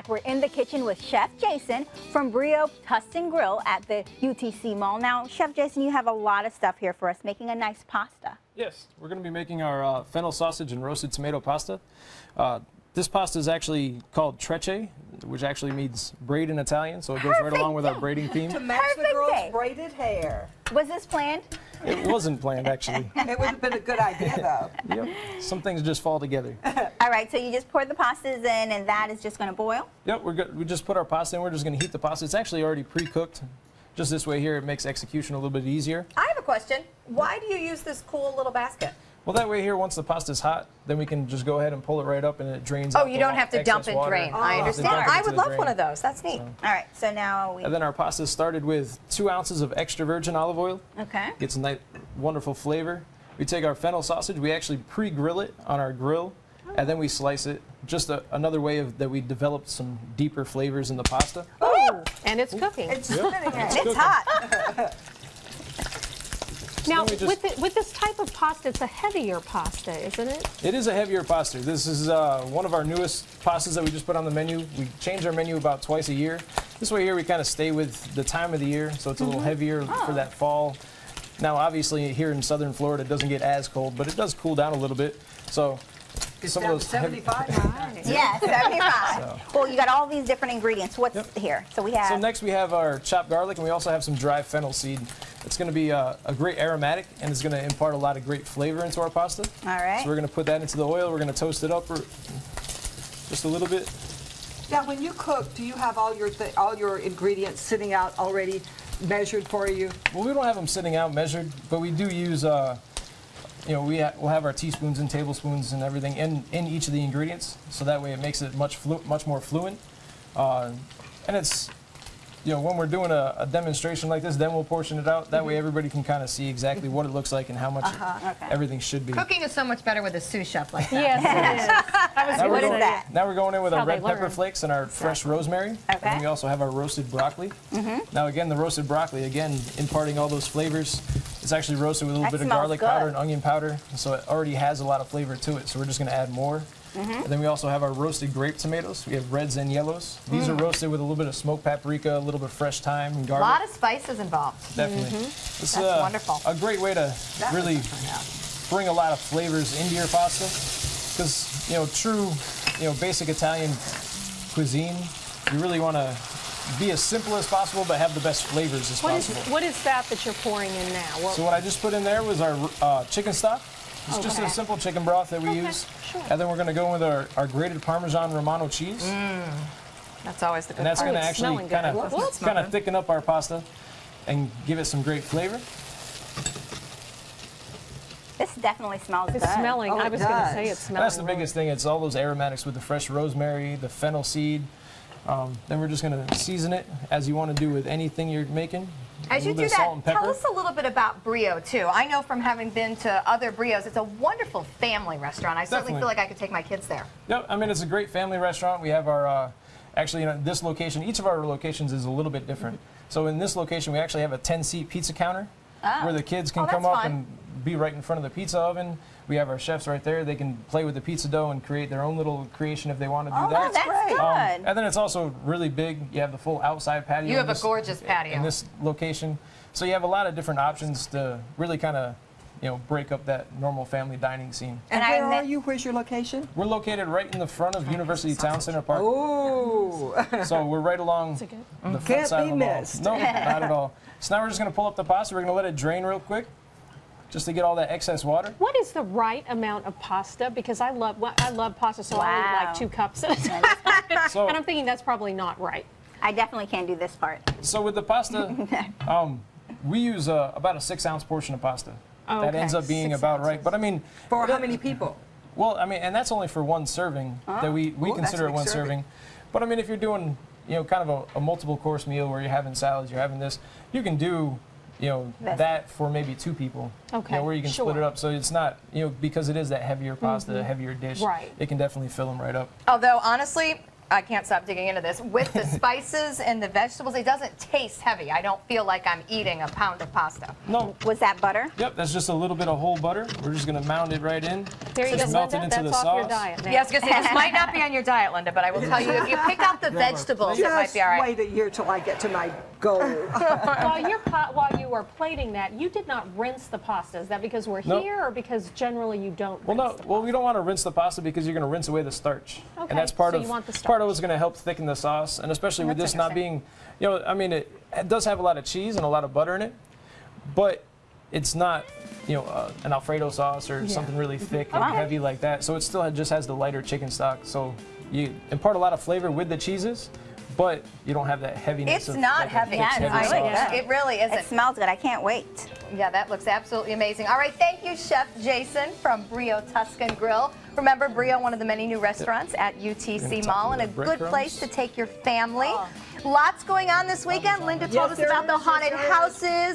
back. We're in the kitchen with Chef Jason from BRIO Tuscan Grille at the UTC Mall. Now, Chef Jason, you have a lot of stuff here for us, making a nice pasta. Yes, we're going to be making our fennel sausage and roasted tomato pasta. This pasta is actually called Trecce, which actually means braid in Italian, so it goes right along with our braiding theme. To match the girl's braided hair. Was this planned? It wasn't planned, actually. It would have been a good idea, though. Yep, some things just fall together. All right, so you just pour the pastas in, and that is just going to boil? Yep, we just put our pasta in. We're just going to heat the pasta. It's actually already pre-cooked. Just this way here, it makes execution a little bit easier. I have a question. Why do you use this cool little basket? Well, that way here, once the pasta's hot, then we can just go ahead and pull it right up and it drains out. Oh, you don't have to dump and drain. I understand. I would love one of those. That's neat. All right, so now And then our pasta started with 2 ounces of extra virgin olive oil. Okay. Gets a nice, wonderful flavor. We take our fennel sausage, we actually pre-grill it on our grill, and then we slice it. Just another way that we developed some deeper flavors in the pasta. Oh, and it's cooking. It's spinning. it's hot. Now, with this type of pasta, it's a heavier pasta, isn't it? It is a heavier pasta. This is one of our newest pastas that we just put on the menu. We change our menu about twice a year. This way here, we kind of stay with the time of the year, so it's a little heavier for that fall. Now, obviously, here in southern Florida, it doesn't get as cold, but it does cool down a little bit. So some of those 75. Yeah, 75. So. Well, you got all these different ingredients. What's here? So we have. So next we have our chopped garlic, and we also have some dry fennel seed. It's going to be a great aromatic, and it's going to impart a lot of great flavor into our pasta. All right. So we're going to put that into the oil. We're going to toast it up for just a little bit. Now, when you cook, do you have all your ingredients sitting out already measured for you? Well, we don't have them sitting out measured, but we do use. You know, we'll have our teaspoons and tablespoons and everything in each of the ingredients, so that way it makes it much more fluent. And it's, you know, when we're doing a demonstration like this, then we'll portion it out. That way everybody can kind of see exactly what it looks like and how much everything should be. Cooking is so much better with a sous chef like that. Yes, it is. What is that? Now we're going in with our red pepper learn. flakes and our fresh rosemary. Okay. And we also have our roasted broccoli. Now again, the roasted broccoli, again, imparting all those flavors. It's actually roasted with a little bit of garlic powder and onion powder, so it already has a lot of flavor to it, so we're just going to add more. And then we also have our roasted grape tomatoes. We have reds and yellows. These are roasted with a little bit of smoked paprika, a little bit of fresh thyme and A garlic. lot of spices involved. Definitely. It's That's wonderful. a great way to really bring a lot of flavors into your pasta. Because, you know, true, you know, basic Italian cuisine, you really want to be as simple as possible, but have the best flavors as possible. What is that you're pouring in now? So what I just put in there was our chicken stock. It's just a simple chicken broth that we use. Sure. And then we're going to go in with our grated Parmesan Romano cheese. That's always the good And that's part. going to actually kind of thicken up our pasta and give it some great flavor. This definitely smells good. It's smelling. Oh, I was going to say it's smelling. That's the biggest thing. It's all those aromatics with the fresh rosemary, the fennel seed. Then we're just going to season it as you want to do with anything you're making. As you do that, tell us a little bit about BRIO, too. I know from having been to other BRIOs, it's a wonderful family restaurant. I certainly feel like I could take my kids there. Yep, I mean, it's a great family restaurant. We have our, actually, you know, this location, each of our locations is a little bit different. So in this location, we actually have a 10-seat pizza counter where the kids can come up and be right in front of the pizza oven. We have our chefs right there. They can play with the pizza dough and create their own little creation if they want to do that. Oh, that's good. And then it's also really big. You have the full outside patio. You have a gorgeous patio. In this location. So you have a lot of different options to really kind of, you know, break up that normal family dining scene. And where are you? Where's your location? We're located right in the front of University Town Center Park. Oh. So we're right along the front side of the mall. No, not at all. So now we're just going to pull up the pasta. We're going to let it drain real quick, just to get all that excess water. What is the right amount of pasta? Because I love pasta, so I need like 2 cups at a time. So, and I'm thinking that's probably not right. I definitely can't do this part. So with the pasta, we use about a 6-ounce portion of pasta. That ends up being about right. But I mean, for how many people? Well, I mean, and that's only for one serving. That we consider it one serving. But I mean, if you're doing, you know, kind of a multiple course meal where you're having salads, you're having this, you can do, you know, that for maybe 2 people. Okay. You know, where you can split it up. So it's not, you know, because it is that heavier pasta, a heavier dish. Right. It can definitely fill them right up. Although, honestly, I can't stop digging into this. With the spices and the vegetables, it doesn't taste heavy. I don't feel like I'm eating a pound of pasta. No. Was that butter? Yep, that's just a little bit of whole butter. We're just going to mound it right in. There you go, melt it Linda. into That's the off your sauce. diet now. Yes, because this might not be on your diet, Linda, but I will tell you, if you pick out the vegetables, it might Just be all right. wait a year till I get to my goal. While you are plating that, you did not rinse the pasta. Is that because we're Nope. here, or because generally you don't? Well, rinse no. Well, we don't want to rinse the pasta because you're going to rinse away the starch, Okay, and that's part so of you want the part of starch. what's going to help thicken the sauce, and especially with That's this not being, I mean, it does have a lot of cheese and a lot of butter in it, but it's not, an Alfredo sauce or something really thick and heavy like that. So it still just has the lighter chicken stock. So you impart a lot of flavor with the cheeses, but you don't have that heaviness. It's not heavy. Yeah, it's really sauce. good. It really It isn't. smells good. I can't wait. Yeah, that looks absolutely amazing. All right, thank you, Chef Jason from BRIO Tuscan Grille. Remember, BRIO, one of the many new restaurants at UTC Mall, and a good place to take your family. Lots going on this weekend. Linda told us there about the is. haunted Yes, there is.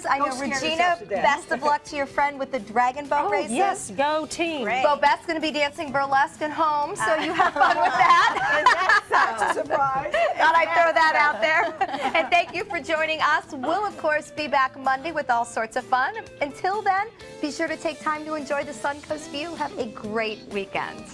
houses. I know, Don't scare Regina, yourself to death. best of luck to your friend with the dragon boat races. Yes, go team. Great. Bo Beth's going to be dancing burlesque at home, so you have fun with that. That's a surprise. Thought I'd throw that out there. And thank you for joining us. We'll, of course, be back Monday with all sorts of fun. Until then, be sure to take time to enjoy the Suncoast View. Have a great weekend.